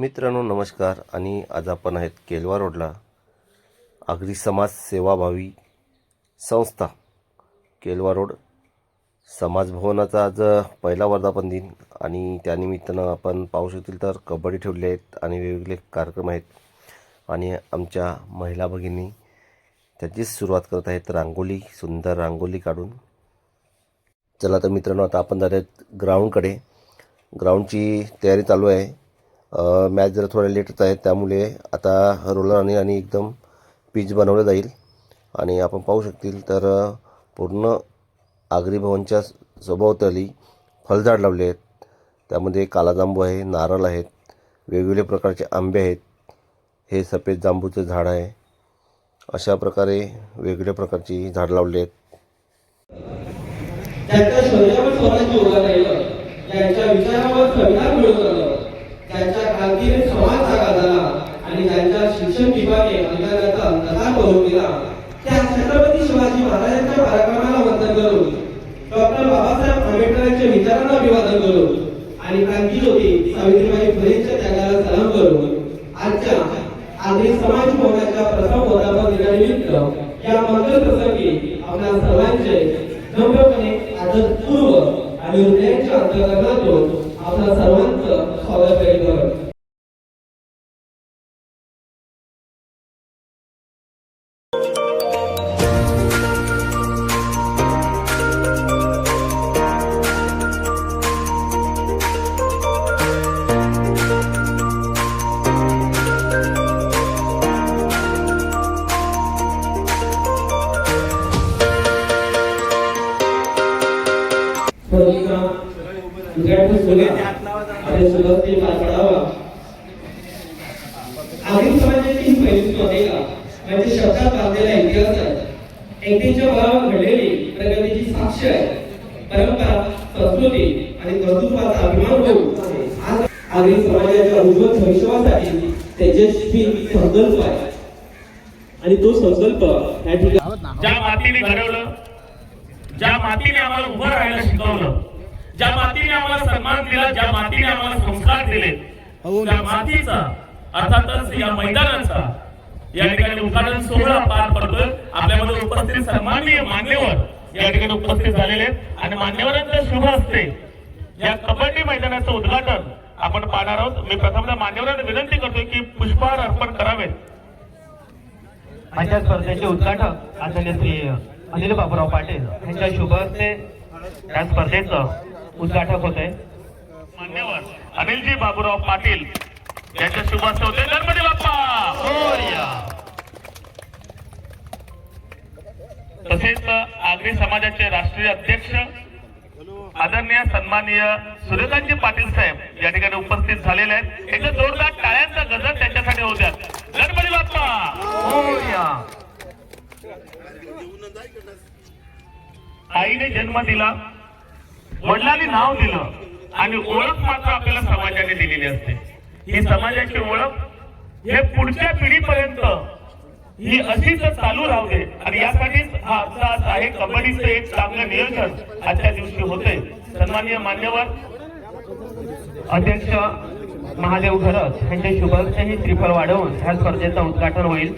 मित्रांनो नमस्कार. आणि आज आपण आहेत केलवा रोडला आगरी समाज सेवाभावी संस्था केलवा रोड समाज भवनाचा आज पहिला वर्धापन दिन आणि त्यानिमित्तानं आपण पाहू शकतील तर कबड्डी ठेवले आहेत आणि वेगवेगळे कार्यक्रम आहेत. आणि आमच्या महिला भगिनी त्याचीच सुरुवात करत आहेत रांगोळी, सुंदर रांगोळी काढून. चला तर मित्रांनो आता आपण जात आहेत ग्राउंडकडे. ग्राउंडची तयारी चालू आहे. मॅच जरा थोडा लेटच आहे त्यामुळे आता रोलर आणि एकदम पिच बनवलं जाईल. आणि आपण पाहू शकतील तर पूर्ण आगरी भवनच्या सभोवताली फळझाड लावले आहेत. त्यामध्ये कालाजांबू आहे, नारळ आहेत, वेगवेगळ्या प्रकारचे आंबे आहेत, हे सफेद जांबूचं झाड आहे. अशा प्रकारे वेगवेगळ्या प्रकारची झाड लावले आहेत. त्यांच्या शरीरावर स्वराज्य उभं राहिलं, त्यांच्या विचारावर संविधान मिळवून आलं, त्यांच्या कामगिरीत समाज जागा झाला आणि त्यांच्या शिक्षण विभागाने अंगाचा अंतराळ करून दिला. त्या छत्रपती शिवाजी महाराजांच्या पराक्रमाला वंदन करून, डॉक्टर बाबासाहेब आंबेडकरांच्या विचारांना अभिवादन करून आणि क्रांतिज्योती सावित्रीबाई फुलेंच्या त्यागाला सलाम करून आजच्या आगरी समाज भवनाच्या प्रथम वर्धापन दिनानिमित्त या मंगल प्रसंगी आपल्या सर्वांचे नम्रपणे आदरपूर्वक आणि हृदयाच्या अंतःकरणातून आपल्या सर्वांचं स्वागत करतो. आगरी समाजाची ही पहिली स्वतःला म्हणजे शब्दात बांधलेला इतिहास आहे. एकतेच्या बळावर घडलेली प्रगतीची साक्ष आहे. परंपरा, संस्कृती आणि कर्तृत्वाचा अभिमान होऊन आज आगरी समाजाच्या उज्ज्वल भविष्यासाठी तेजस्वी संकल्प आहे. आणि तो संकल्प या ठिकाणी ज्या मातीने घडवलं, ज्या मातीने आम्हाला उभं राहायला शिकवलं, ज्या मातीने आम्हाला सन्मान दिला, ज्या मातीने आम्हाला संस्कार दिले, त्या मातीचा अर्थातच या मैदानाचा या ठिकाणी उद्घाटन सोहळा पार पडतोय. आपल्यामध्ये उपस्थित सन्माननीय मान्यवर या ठिकाणी उपस्थित झालेले आणि मान्यवरांच्या शुभ हस्ते या कबड्डी मैदानाचं उद्घाटन आपण पाहणार आहोत. मी प्रथमतः मान्यवरांना विनंती करतोय की पुष्पहार अर्पण करावेत. आजच्या स्पर्धेचे उद्घाटक आदरणीय श्री अनिल बाबूराव पाटील यांच्या शुभ हस्ते या स्पर्धेचं उद्घाटक होते. मान्यवर अनिलजी बाबूराव पाटील यांच्या शुभ हस्ते होते. गणपती बाप्पा मोरया. तसेच आगरी समाजाचे राष्ट्रीय अध्यक्ष आदरणीय सन्माननीय सूर्यकांतजी पाटील साहेब या ठिकाणी उपस्थित झालेले आहेत. एकदा जोरदार टाळ्यांचा गजर त्यांच्यासाठी होऊ द्या. गणपती बाप्पा मोरया. आईने जन्म दिला, वडिलांनी नाव दिलं आणि ओळख मात्र आपल्याला समाजाने दिलेली असते. ही समाजाची ओळख हे पुढच्या पिढीपर्यंत ही अशीच चालू राहू दे आणि यासाठीच हा आजचा आहे कबड्डीचं एक चांगलं नियोजन आजच्या दिवशी होते. सन्माननीय मान्यवर अध्यक्ष महादेव घरत यांच्या शुभ हस्ते ही त्रिफळ वाढवून ह्या स्पर्धेचं उद्घाटन होईल.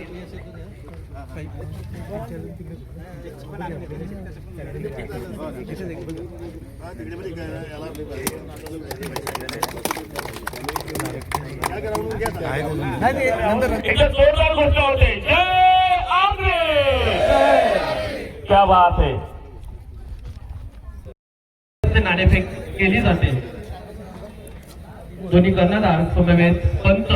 एकदा जोरदार घोषणा होते. जय आगरी. क्या बात है. नाणेफेक केली जाते. दोन्ही कर्णधार समवेत पंत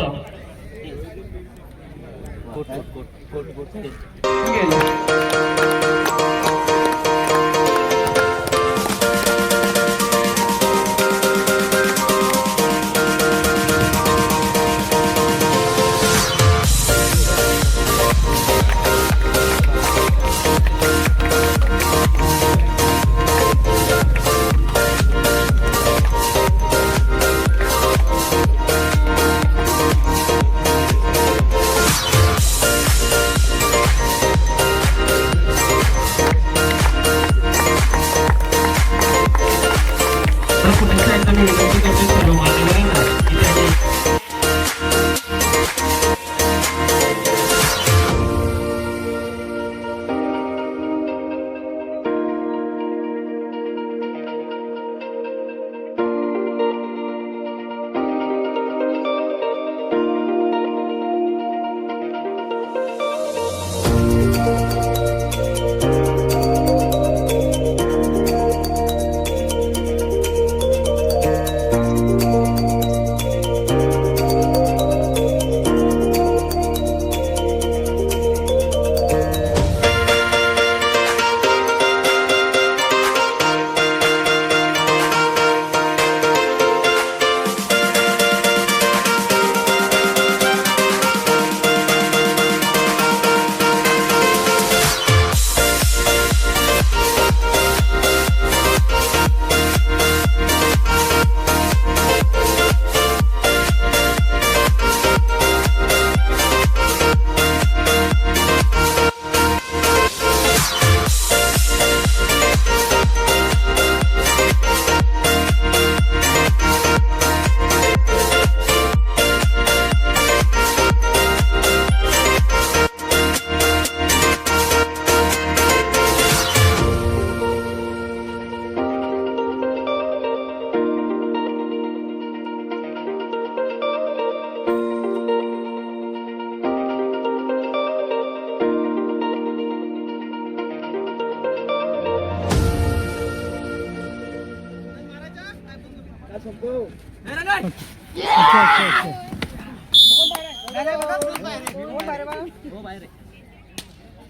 पुन्हा एकदा मी विनंती करतो सर्व मान्यवरांना की त्यांनी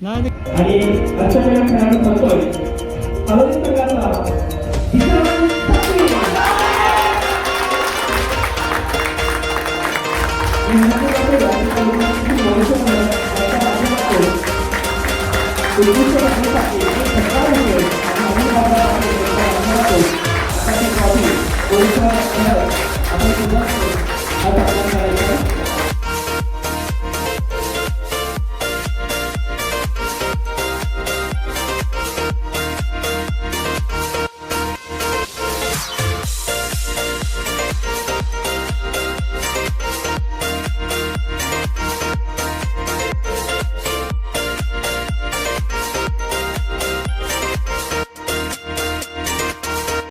आणि आजच्या वेळेला खेळाडू सांगतोय आरोग्य प्रकारला आपण